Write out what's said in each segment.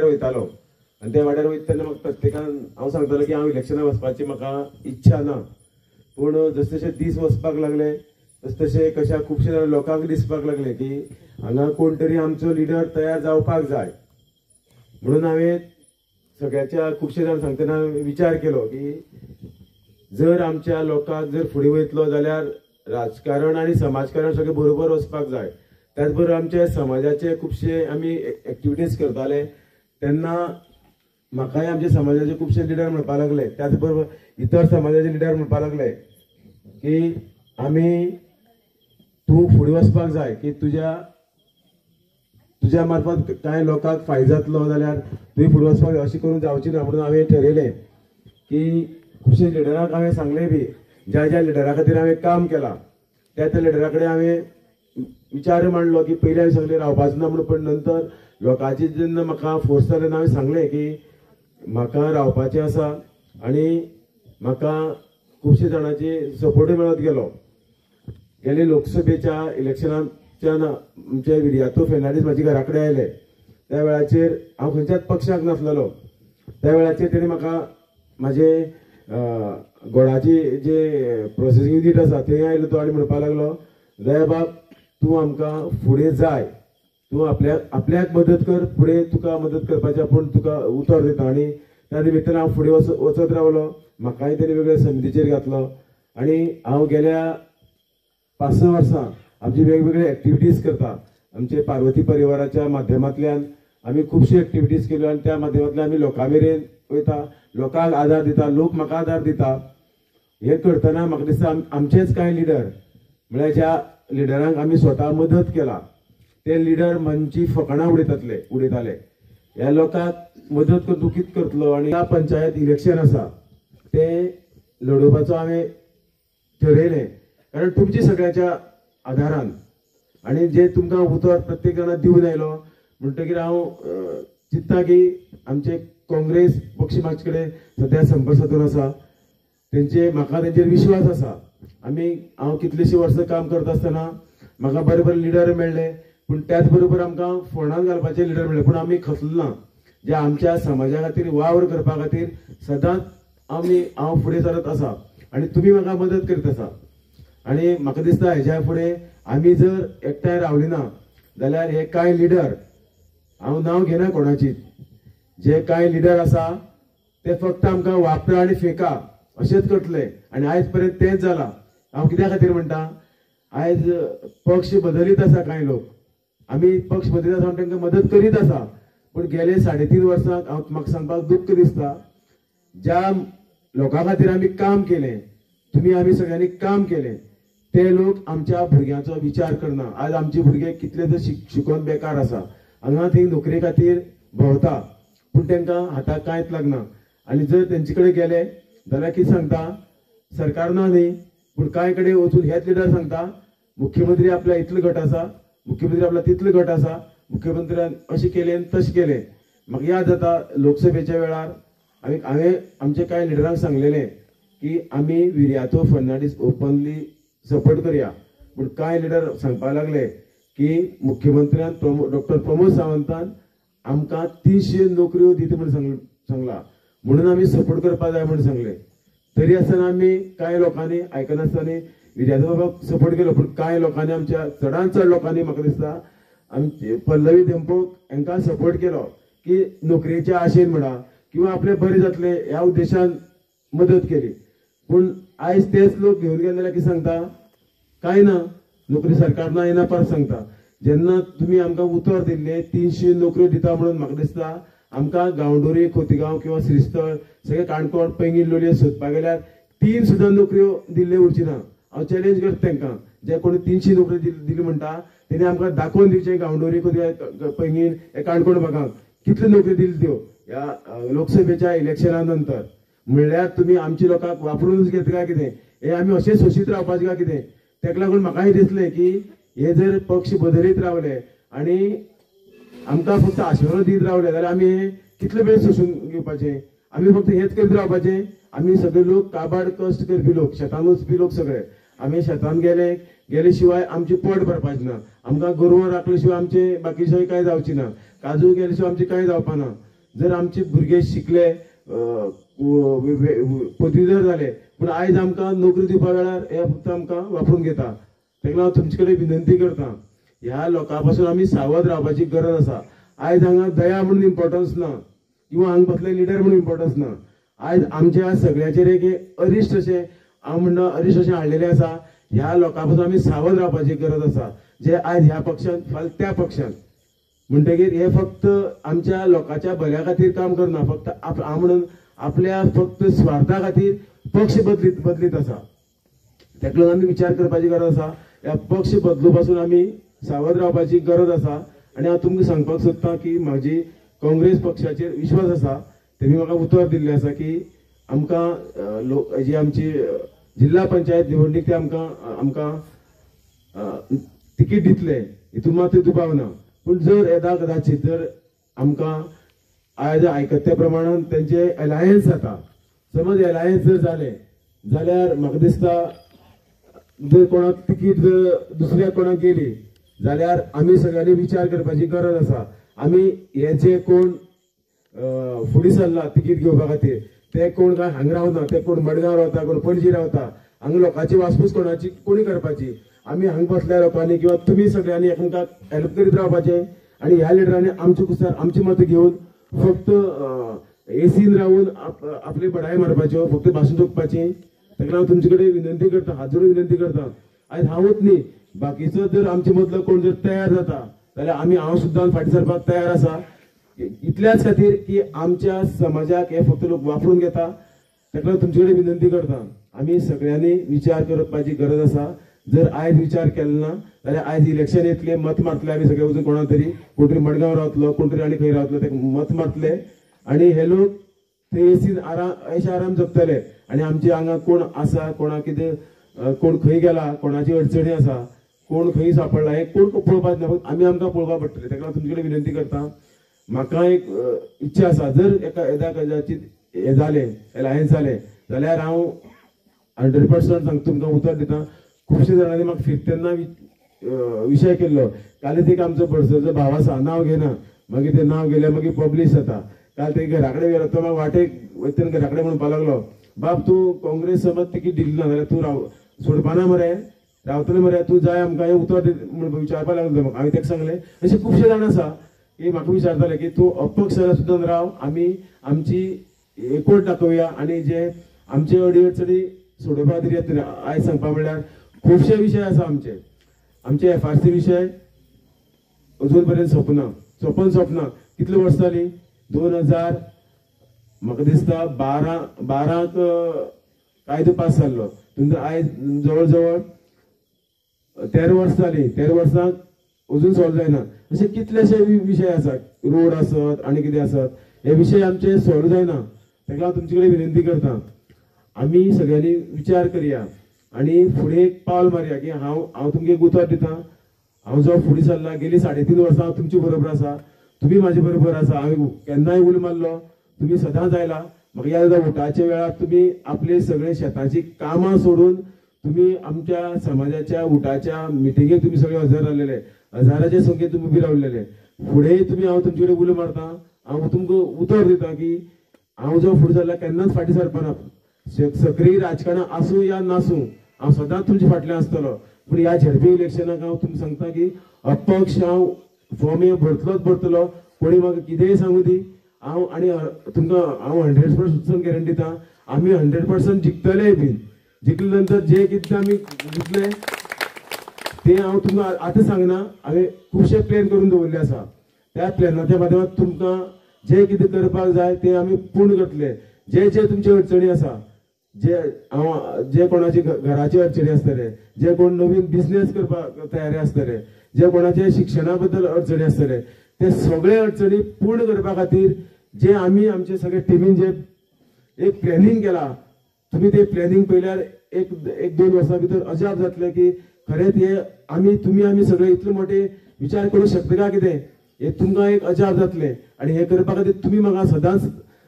वयतालो आनी त्या वाड्यार वयता तेन्ना म्हाका प्रत्येकान हांव सांगतालो की हांव इलेक्शनाक वचपाची म्हाका इच्छा ना, पूण जशे जशे दीस वचपाक लागले तशे कशा खुबशे लोकांक दिसपाक लागले की हांगा कोण तरी आमचो लिडर तयार जावपाक जाय, म्हणून हांवें सगळ्याच्या खुबशे जाण सांगतना विचार केलो की जर आमच्या लोकांक जर फुडें वयतलो जाल्यार राजकारण आनी समाजकारण सगळें बरोबर वचपाक जाय। त्याच बरोबर आमच्या समाजाचे खुबशे आमी एक्टिविटीज करताले तेन्ना म्हाकाय आमच्या समाजाचे खुबशे लिडर म्हणपाक लागले, त्याच बरोबर इतर समाजाचे लिडर म्हणपाक लागले की आमी तूं फुडें वचपाक जाय की तुज्या मार्फत कांय लोकांक फायदो जातलो जाल्यार तुवें फुडें वचपाक जाय, अशें करून जावची ना। म्हणून हांवें ठरयलें की खुबशे लिडरांक हांवें सांगलें बी, ज्या ज्या लिडरा खातीर हांवें काम केलां त्या त्या लिडरा कडेन हांवें विचार मांडलो की पयलीं हांवें सांगलें रावपाचें ना म्हणून, पण नंतर लोकांची जेन्ना म्हाका फोर्स जालें हांवें सांगलें की म्हाका रावपाचें आसा आनी म्हाका खुबशे जाणांची सपोर्टूय मेळत गेलो। गेले लोकसभेच्या इलेक्शनाच्यान आमचे विर्यातो फेर्नांडीस म्हाज्या घरा कडेन आयले, त्या वेळाचेर हांव खंयच्याच पक्षाक नासलेलो। त्या वेळाचेर तेणी म्हाका म्हाजे गोडाची जे प्रोसेसिंग युनिट आसा थंय आयलो तो आनी म्हणपाक लागलो दयाबाब तूं आमकां फुडें जाय, तूं आपल्याक मदत कर, फुडें तुका मदत करपाचें आपूण तुका उतर दिता। आनी त्या निमित्तान हांव फुडें वचत रावलो, म्हाकाय तेणी वेगळ्या समितीचेर घातलो आनी हांव गेल्या 5-6 वर्सां आमची वेगवेगळे एक्टिविटीज करता। आमचे पार्वती परिवाराच्या माध्यमांतल्यान आमी खुबशी एक्टिविटीज केल्यो आनी त्या माध्यमांतल्यान आमी लोकां मेरेन वयता, लोकांक आदार दिता, लोक म्हाका आदार दिता। हे करतना म्हाका दिसता आमचेच कांय लिडर म्हळ्यार ज्या लिडरांक आमी स्वता मदत केला ते लिडर मनची फकाणां उडयताले। ह्या लोकांक मदत करून तूं कितें करतलो आनी ह्या पंचायत इलेक्शन आसा ते लडोवपाचो हांवें ठरयलें, कारण तुमच्या सगळ्याच्या आदारान आनी जे तुमकां उतर प्रत्येक जाणा दिवन आयलो म्हणटकीर हांव चिंत्ता की आमचे काँग्रेस पक्ष म्हाजे कडेन सद्या संपर्क साधून आसा, म्हाका तेंचेर विश्वास आसा। हांव कितलींशीं वर्सां काम करता आसतना म्हाका बरे बरे लिडर मेळ्ळे, पूण त्याच बरोबर आमकां फोंडांत घालपाचे लिडर मेळ्ळे, पूण आमी खचलो ना। जे आमच्या समाजा खातीर वावर करपा खातीर सदांच हांव फुडें सरत आसा आनी तुमी म्हाका मदत करीत आसा। आनी म्हाका दिसता हेज्या फुडें आमी जर एकठांय रावली ना जाल्यार हे कांय लिडर, हांव नांव घेना कोणाचीच, जे कांय लिडर आसा ते फक्त आमकां वापरा आनी फेका अशेंच करतले आनी आयज पर्यंत तेंच जालां। हांव कित्या खातीर म्हणटा, आयज पक्ष बदलीत आसा कांय लोक, आमी पक्ष बदलीत आसा तांकां मदत करीत आसा, पूण गेले 3.5 वर्सां म्हाका सांगपाक दुख्ख दिसता ज्या लोकां खातीर आमी काम केलें, तुमी आमी सगळ्यांनी काम केलें, ते लोक आमच्या भुरग्यांचो विचार करना। आज आमचे भुरगे कितले तर शिकून बेकार आसा, हांगा थंय नोकरी खातीर भोंवता पूण तांकां हाताक कांयच लागना। आनी जर तेंचे कडेन गेले जाल्यार कितें सांगता, सरकार ना न्ही, पूण कांय कडेन वचून हेच लिडर सांगता मुख्यमंत्री आपल्या इतलो गट आसा, मुख्यमंत्री आपल्या तितलो गट आसा, मुख्यमंत्र्यान अशें केलें तशें केलें। म्हाका याद जाता लोकसभेच्या वेळार हांवें आमच्या कांय लिडरांक सांगलेलें की आमी विर्यातो फर्नांडीस ओपनली सपोर्ट करया, पूण कांय लिडर सांगपाक लागले की मुख्यमंत्र्यान डॉक्टर प्रमोद सावंतान आमकां 300 नोकऱ्यो दिता म्हणून सांगला, म्हणून आमी सपोर्ट करपाक जाय म्हणून सांगलें। तरी आसतना आमी कांय लोकांनी आयकनासतना विर्यातो बाबाक सपोर्ट केलो, पूण कांय लोकांनी आमच्या चडांत चड लोकांनी म्हाका दिसता आमचे पल्लवी देंपोक हांकां सपोर्ट केलो की नोकरेच्या आशेन म्हणा किंवा आपले बरें जातले ह्या उद्देशान मदत केली। पूण आयज तेच लोक घेवन गेले जाल्यार कितें सांगता, कांय ना, नोकरी सरकार ना येना परत सांगता। जेन्ना तुमी आमकां उतर दिल्ले 300 नोकऱ्यो दिता म्हणून म्हाका दिसता आमकां गांवडोरी, खोतीगांव किंवा श्रीस्थळ सगळे काणकोण, पैंगीण, लोलये सोदपाक गेल्यार 3 सुद्दां नोकऱ्यो दिल्ले उरची ना। हांव चॅलेंज करता तांकां, जे कोणी 300 नोकरी दिली म्हणटा तेणी आमकां दाखोवन दिवचें गांवडोरी, खोतीगांव, पैंगीण, काणकोण भागांक कितल्यो नोकरी दिल्यो त्यो ह्या लोकसभेच्या इलेक्शना नंतर। म्हणल्यार तुमी आमची लोकांक वापरूनच घेता काय कितें, हे आमी अशें सोशीत रावपाचें काय कितें? तेका लागून म्हाकाय दिसलें की हे जर पक्ष बदलीत रावले आनी आमकां फक्त आशिर्वाद दीत रावले जाल्यार आमी कितले वेळ सोसून घेवपाचें, आमी फक्त हेच करीत रावपाचें। आमी सगळे लोक काबाड कश्ट करपी लोक, शेतान वचपी लोक सगळे, आमी शेतान गेले शिवाय आमचें पोट भरपाचें ना, आमकां गोरवां राखले शिवाय आमचें बाकीचें कांय जावचें ना। काजू केल्या शिवाय आमचे कांय जावपाना. जर आमचे भुरगे शिकले पदवीधर जाले पण आयज आमकां नोकरी दिवपा वेळार हे फक्त आमकां वापरून घेता. तेका लागून तुमचे कडेन विनंती करता ह्या लोकां पासून आमी सावध रावपाची गरज आसा. आयज हांगा दया म्हणून इम्पॉर्टन्स ना किंवा हांगा बसले लिडर म्हणून इम्पॉर्टन्स ना. आयज आमच्या सगळ्याचेर एक अरिश्ट अशें हांव म्हणना अरिश्ट अशें हाडलेलें आसा. ह्या लोकां पासून आमी सावध रावपाची गरज आसा जे आयज ह्या पक्षान फाल्यां त्या पक्षान म्हणटकीर हे फक्त आमच्या लोकांच्या भल्या खातीर काम करना. फक्त हांव म्हणून आपल्या फक्त स्वार्था खातीर पक्ष बदलीत आसा. तेका लागून आमी विचार करपाची गरज आसा. ह्या पक्ष बदलू पासून आमी सावध रावपाची गरज आसा. आनी हांव तुमकां सांगपाक सोदतां की म्हाजी काँग्रेस पक्षाचेर विश्वास आसा. तेमी म्हाका उतर दिल्लें आसा की आमकां जी आमची जिल्हा पंचायत निवडणूक ते आमकां तिकीट दितले हितून मात दुबाव ना. पूण जर येदा कदाचित जर आमकां आयज आयकता त्या प्रमाणान तेंचे अलायन्स जाता. समज अलायन्स जर जाले जाल्यार म्हाका दिसता जर कोणाक तिकीट जर दुसऱ्या कोणाक गेली जाल्यार आमी सगळ्यांनी विचार करपाची गरज आसा. आमी हे जे कोण फुडें सरला तिकीट घेवपा खातीर ते कोण काय हांगा रावना, ते कोण मडगांव रावता, कोण पणजी रावता. हांगा लोकांची वासपूस कोणाची कोणी करपाची. आमी हांगा बसल्या लोकांनी किंवा तुमी सगळ्यांनी एकामेकांक हेल्प करीत रावपाचें आनी ह्या लिडरांनी आमचे कुसार आमची मतां घेवन फक्त एसीन रावून आपली बडाय मारपाच्यो फक्त भाशण तोपपाची. ताका लागून तुमचे कडेन विनंती करता, हात जोडून विनंती करता. आयज हांवूच न्ही बाकीचो जर आमचे मदलो कोण जर तयार जाता जाल्यार हांव सुद्दां फाटीं सरपाक तयार आसा. इतल्याच खातीर की आमच्या समाजाक हे फक्त लोक वापरून घेता. ताका लागून तुमचे कडेन विनंती करता आमी सगळ्यांनी विचार करपाची गरज आसा. जर आयज विचार केलो ना जाल्यार आयज इलेक्शन येतले, मत मारतले आमी सगळे वचून कोणा तरी कोण तरी मडगांव रावतलो, कोण तरी आनी खंय रावतलो, ते मत मारतले आनी हे लोक ते एसीन ऐश आराम जगतले. आनी आमचे हांगा कोण आसा, कोणा कितें कोण खंय गेला, कोणाची अडचणी आसा, कोण खंय सापडला हे कोण पळोवपाक ना, आमी आमकां पळोवपाक पडटले. ताका लागून तुमचे कडेन विनंती करता. म्हाका एक इच्छा आसा जर येदा कदाचित हे जाले अलायन्स जाले जाल्यार हांव 100% सांगता तुमकां उतर दिता. खुबशे जाणांनी म्हाका फिरतेन्ना विशय केल्लो. कालच एक आमचो बडसरचो भाव आसा, नांव घेना, मागीर तें नांव गेलें मागीर पब्लीश जाता. काल ते घरा कडेन गेलो तो म्हाका वाटेक वयतना घरा कडेन म्हणपाक लागलो बाब तूं काँग्रेस समज तिकीट दिली ना जाल्यार तूं सोडपाना मरे, रावतले मरे, तूं जाय आमकां हें उतर म्हणून विचारपाक लागलो म्हाका. हांवें ताका सांगलें अशें खुबशे जाण आसा की म्हाका विचारताले की तूं अपक्ष सुद्दां राव, आमी आमची एकवट दाखोवया आनी जे आमचे अडी अडचणी सोडोवपा खातीर येतले. आयज सांगपा म्हणल्यार खुबशे विशय आसा आमचे FRC विशय अजून पर्यंत सोंपना. कितले वर्स जाली? 2000 म्हाका दिसता 12 कायदो पास जाल्लो. आयज जवळ जवळ 13 वर्स जाली. 13 वर्सांक अजून सॉल्व जायना. अशे कितलेशे विशय आसात, रोड आसत आनी कितें आसत, हे विशय आमचे सॉल्व जायना. ताका लागून तुमचे कडेन विनंती करता आमी सगळ्यांनी विचार करया आनी फुडें एक पावल मारया की हांव तुमकां एक उतर दिता. हांव जो फुडें सरला गेली 3.5 वर्सां हांव तुमचे बरोबर आसा, तुमी म्हाजे बरोबर आसा. हांवें केन्नाय उलो मारलो, तुमी सदांच आयला. म्हाका याद जाता वोटाच्या वेळार तुमी आपले सगळे शेताची कामां सोडून तुमी आमच्या समाजाच्या उठाच्या मिटिंगेक तुमी सगळे हजर रावलेले, हजाराचे संख्येन तुमी उबी रावलेले. फुडें तुमी हांव तुमचे कडेन उलो मारता, हांव तुमकां उतर दिता की हांव जो फुडें सरला केन्नाच फाटीं सरपाना. सक्रीय राजकारणांत आसूं या नासूं हांव सदांच तुमचे फाटल्यान आसतलो. पूण ह्या झडपी इलेक्शनाक हांव तुमकां सांगता की अपक्ष हांव फॉर्म हे भरतलो. कोणी म्हाका कितेंय सांगू दी, हांव आनी तुमकां हांव 100% गॅरंटी दिता आमी 100% जिखतले बीन. जिखले नंतर जे कितें आमी जिखले ते हांव तुमकां आतां सांगना. हांवें खुबशे प्लॅन करून दवरले आसा. त्या प्लॅनाच्या माध्यमांत तुमकां जे कितें करपाक जाय ते आमी पूर्ण करतले. जे तुमचे अडचणी आसा, जे कोणाची घराची अडचणी आसतले, जे कोण नवीन बिझनेस करपाक तयारी आसतले, जे कोणाचे शिक्षणा बद्दल अडचणी आसतले, ते सगळे अडचणी पूर्ण करपा खातीर जे आमी आमचे सगळे टिमीन जे एक प्लॅनिंग केला, तुम्ही ते प्लॅनिंग पळयल्यार एक 2 वर्सां भितर अजाप जातले की खरेंच हे आमी सगळे इतले मोठे विचार करूं शकता काय कितें, हे तुमकां एक अजाप जातले. आनी हे करपा खातीर तुमी म्हाका सदांच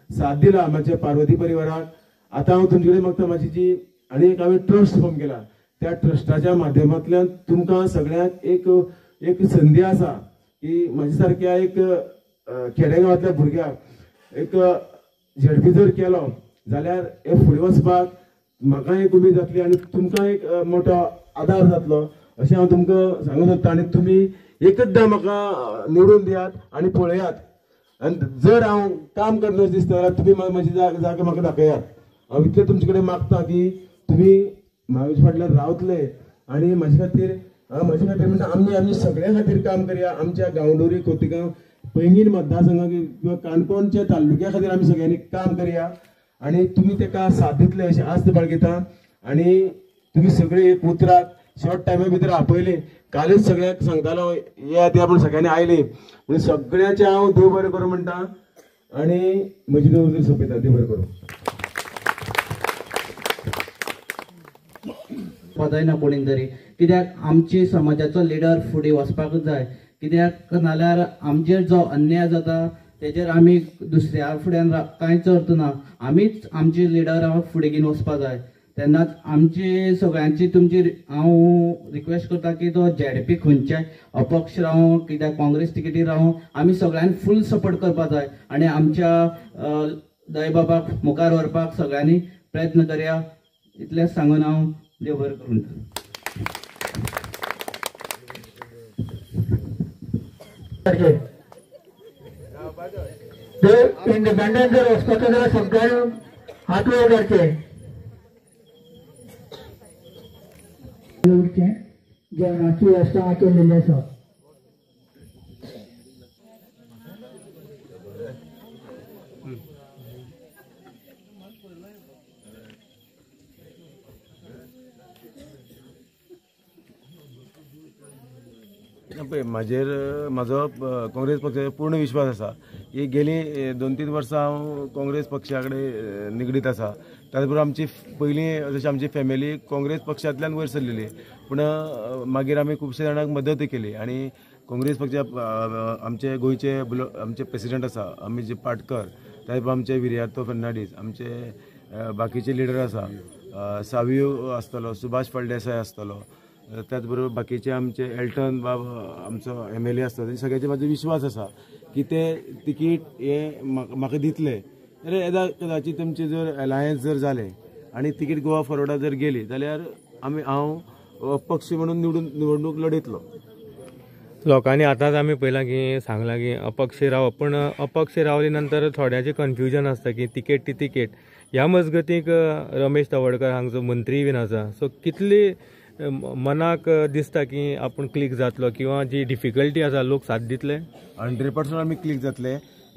साथ दिला म्हाज्या पार्वती परिवाराक. आतां हांव तुमचे कडेन मागता म्हाजी जी आनी एक हांवें ट्रस्ट फॉर्म केला, त्या ट्रस्टाच्या माध्यमांतल्यान तुमकां सगळ्यांक एक संधी आसा की म्हाजे सारक्या एक खेडेगांवांतल्या भुरग्याक एक झेडपी जर केलो जाल्यार हे फुडें वचपाक म्हाका एक उमेद जातली आनी तुमकां एक मोठो आदार जातलो अशें हांव तुमकां सांगूंक सोदतां। आनी तुमी एकचदां म्हाका निवडून दियात आनी पळयात आनी जर हांव काम करना दिसता जाल्यार तुमी म्हजी जागा म्हाका दाखयात। हांव इतलें तुमचे कडेन मागतां की तुमी म्हाजे फाटल्यान रावतले आनी म्हाजे खातीर म्हणटा आमी सगळ्या खातीर काम करया। आमच्या गांवडोंगरी खोतिगांव पैंगीण मतदारसंघाक किंवा काणकोणच्या तालुक्या खातीर आमी सगळ्यांनी काम करया आनी तुमी ताका साथ दितले अशें आस्त बाळगितां। आनी तुमी सगळे एक उतराक शॉर्ट टायमा भितर आपयले। कालच सगळ्यांक सांगतालो येया पूण सगळ्यांनी आयली म्हणजे सगळ्यांचे हांव देव बरें करूं म्हणटा आनी म्हजी देव सोंपयता। देव बरें करूं। जायना कोणी तरी कित्याक आमची समाजाचो लिडर फुडें वचपाक जाय। कित्याक नाल्यार आमचेर जो अन्याय जाता तेजेर आमी दुसऱ्या फुड्यान कांयच अर्थ ना। आमीच आमचे लिडर फुडें घेवन वचपाक जाय। तेन्नाच आमची सगळ्यांची तुमची हांव रिक्वेस्ट करता की तो झेडपी खंयच्याय अपक्ष रावं कित्याक काँग्रेस टिकेटीर रावं आमी सगळ्यांनी फूल सपोर्ट करपाक जाय आनी आमच्या दायबाबाक मुखार व्हरपाक सगळ्यांनी प्रयत्न करया। इतलेंच सांगून हांव देव बरें करूं। इंडिपेंडंट जर वचपाचो जाल्यार सगळ्यांनी हात वयर काडचे। जेवणाची वेवस्था केलेली आसा। म्हाजो काँग्रेस पक्षाचेर पूर्ण विश्वास आसा की गेली 2-3 वर्सां हांव काँग्रेस पक्षा कडेन निगडीत आसा। ताचे बरोबर आमची पयलीं जशी आमची फॅमिली काँग्रेस पक्षांतल्यान वयर सरलेली पूण मागीर आमी खुबशे जाणांक मदत केली आनी काँग्रेस पक्षा आमचे गोंयचे आमचे प्रेसिडेंट आसा अमित पाटकर ताचे बरोबर आमचे विर्यातो फर्नांडीस आमचे बाकीचे लिडर आसा सावियो आसतलो सुभाष फळदेसाय आसतलो त्याच बरोबर बाकीचे आमचे एल्टन बाब आमचो MLA आसता सगळ्यांचे म्हाजो विश्वास आसा की ते तिकीट हे म्हाका दितले। अरे येदा कदाचित तुमचे जर अलायन्स जर जालें आनी तिकीट गोवा फॉरवर्डाक जर गेली जाल्यार हांव अपक्ष म्हणून निवडणूक लडयतलो। लोकांनी आतांच आमी पळयलां की सांगलां की अपक्ष राव पूण अपक्ष रावले नंतर थोड्यांचें कन्फ्युजन आसता की तिकेट ती तिकेट। ह्या मजगतीक रमेश तवडकर हांगचो मंत्री बीन आसा सो कितली मनाक दिसता की आपूण क्लिक जातलो किंवा जी डिफिकल्टी आसा लोक साथ दितले। 100% आमी क्लिक जातले।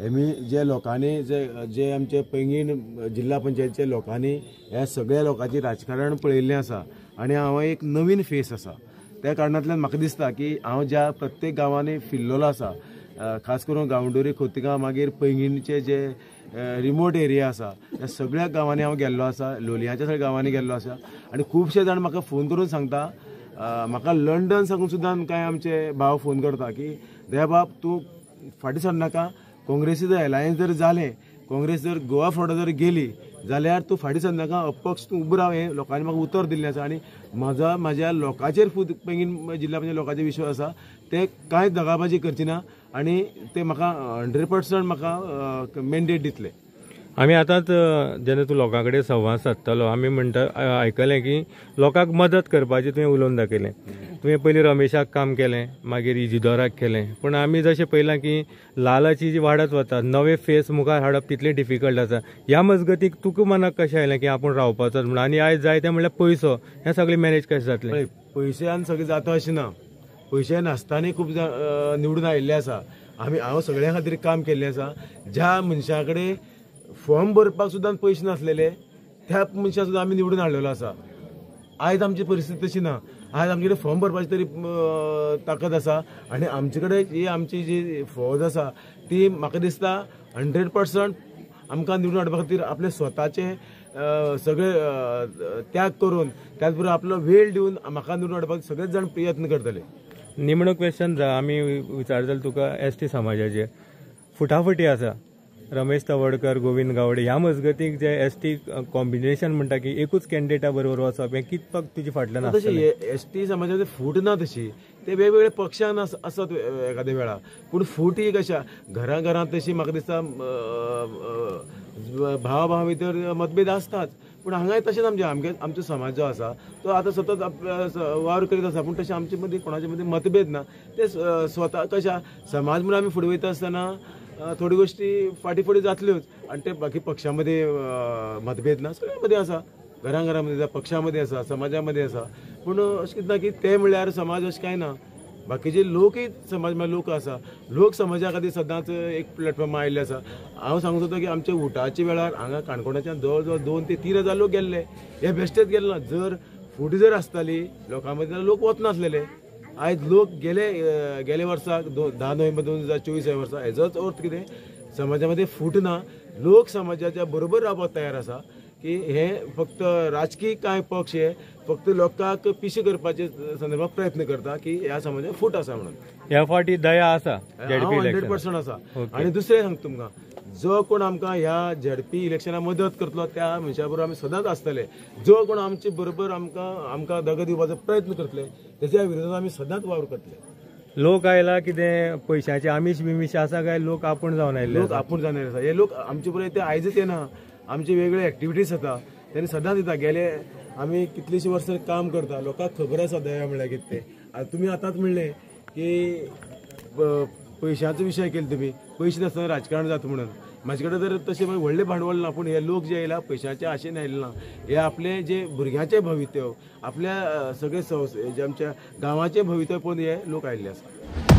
आमी जे लोकांनी जे आमचे पैंगीण जिल्हा पंचायतीचे लोकांनी ह्या सगळ्या लोकांची राजकारण पळयल्लें आसा आनी हांव एक नवीन फेस आसा त्या कारणांतल्यान म्हाका दिसता की हांव ज्या प्रत्येक गांवांनी फिरलेलो आसा खास करून गांवडोंगरी खोतिगांव मागीर पैंगीणचे जे रिमोट एरिया आसा त्या सगळ्या गांवांनी हांव गेल्लो आसा लोलयांच्या सगळ्या गांवांनी गेल्लो आसा आनी खुबशे जाण म्हाका फोन करून सांगता म्हाका लंडन साकून सुद्दां कांय आमचे भाव फोन करता की दयाबाब तूं फाटीं सरनाका काँग्रेसी जर अलायन्स जर जालें काँग्रेस जर गोवा फॉरवर्ड जर गेली जाल्यार तूं फाटीं सरनाका अपक्ष तूं उबो राव। हें लोकांनी म्हाका उतर दिल्लें आसा आनी म्हाज्या लोकांचेर पैंगीण जिल्ल्या पंचायत लोकांचेर विश्वास आसा ते कांयच दगाबाजी करची ना आनी ते म्हाका 100% म्हाका मॅन्डेट दितले। आमी आतांच जेन्ना तूं लोकां कडेन संवाद सादतालो आमी म्हणटा आयकलें की लोकांक मदत करपाचें तुवें उलोवन दाखयलें। तुवें पयलीं रमेशाक काम केलें मागीर इजिदोराक केलें पूण आमी जशें पळयलां की लालची जी वाडत वता नवे फेस मुखार हाडप तितलें डिफिकल्ट आसा। ह्या मजगतीक तुका मनाक कशें आयलें की आपूण रावपाचोच म्हणून आनी आयज जाय तें म्हणल्यार पयसो हें सगळें मॅनेज कशें जातलें। पयशान सगळें जाता अशें ना पयशे नासताना खूब निवडून आयिल्ले आसा। हांव सगळ्यां खातीर काम केल्लें आसा। ज्या मनशा कडेन फॉर्म भरपाक सुद्दां पयशे नासलेले त्या मनशाक सुद्दां आमी निवडून हाडलेलो आसा। आयज आमची परिस्थिती तशी ना। आयज आमचे कडेन फॉर्म भरपाची तरी ताकद आसा आनी आमचे कडेन जी आमची जी फौज आसा ती म्हाका दिसता 100% आमकां निवडून हाडपा खातीर आपले स्वताचे सगळे त्याग करून त्याच बरोबर आपलो वेळ दिवन म्हाका निवडून हाडपाक सगळेच जाण प्रयत्न करतले। निमणूक क्वेश्चन आमी विचारतले तुका ST समाजाचे फुटाफुटी आसा रमेश तवडकर, गोविंद गावडे ह्या मजगतीक जे एसटी कॉम्बिनेशन म्हणटा की एकूच कॅन्डिडेटा बरोबर वचप हें कितपक तुजे फाटल्यान आसतलें? तशी एसटी समाजामध्ये फूट ना तशी ते वेगवेगळे पक्षान असत एखाद्या वेळा पूण फूट ही कशा घरांत तशी म्हाका दिसता भावा भितर मतभेद असतात पूण हांगाय तशेंच आमचो समाज जो आसा तो आतां सतत वावर करीत आसा पूण तशें आमचे मदीं कोणाचे मदीं मतभेद ना ते स्वता कशा समाज म्हणून आमी फुडें वयता आसतना थोडी गोष्टी फाटी जातल्योच आनी ते बाकी पक्षामध्ये मतभेद ना सगळ्या मदीं आसा घरांमध्ये पक्षामध्ये आसा समाजामध्ये आसा पूण अशें कितें ना की ते म्हणल्यार समाज अशें कांय ना बाकीचे लोकय समाज लोक आसा लोक समाजा खातीर सदांच एक प्लॅटफॉर्म आयिल्ले आसा हांव सांगूं सोदता की आमच्या उठाच्या वेळार हांगा काणकोणाच्यान जवळ जवळ 2 ते 3 हजार लोक गेल्ले हे बेश्टेच गेले ना जर फूट जर आसताली लोकां मदीं जाल्यार लोक वचनासलेले आयज लोक गेले वर्साक 10 नोव्हेंबर 2024 ह्या वर्सा हेजोच अर्थ कितें समाजामध्ये फूट ना लोक समाजाच्या बरोबर रावपाक तयार आसा की हे फक्त राजकीय कांय पक्ष हे फक्त लोकांक पिशे करपाचे संदर्भात प्रयत्न करता की ह्या समाजात फूट आसा म्हणून ह्या फावटी दया आसा झेडपी 100% आसा आनी दुसरें सांगता तुमकां जो कोण आमकां ह्या झेडपी इलेक्शनाक मदत करतलो त्या मनशा बरोबर आमी सदांच आसतले जो कोण आमचे बरोबर आमकां दगा दिवपाचो प्रयत्न करतले तेच्या विरोधात आमी सदांच वावर करतले लोक आयला कितें पयशांचे आमिश बिमिश आसा काय लोक आपूण जावन आयले लोक आपूण जावन आसा हे लोक आमचे बरोबर ते आयजच येना आमचे वेगळे ऍक्टिव्हिटीज जाता तेन्ना सदांच येता गेले आमी कितलीशीं वर्सां काम करता लोकांक खबर आसा दया म्हणल्यार कितें तें तुमी आतांच म्हणलें की पयशांचो विशय केलो तुमी पयशे नासतना राजकारण जाता म्हणून म्हाजे कडेन तर तशें व्हडलें भांडवल ना पूण हे लोक जे येयला पयशांचे आशेन आयले ना हे आपले जे भुरग्यांचे भवितव्य आपल्या सगळे जे आमच्या गांवाचें भवितव्य पळोवन हे लोक आयिल्ले आसा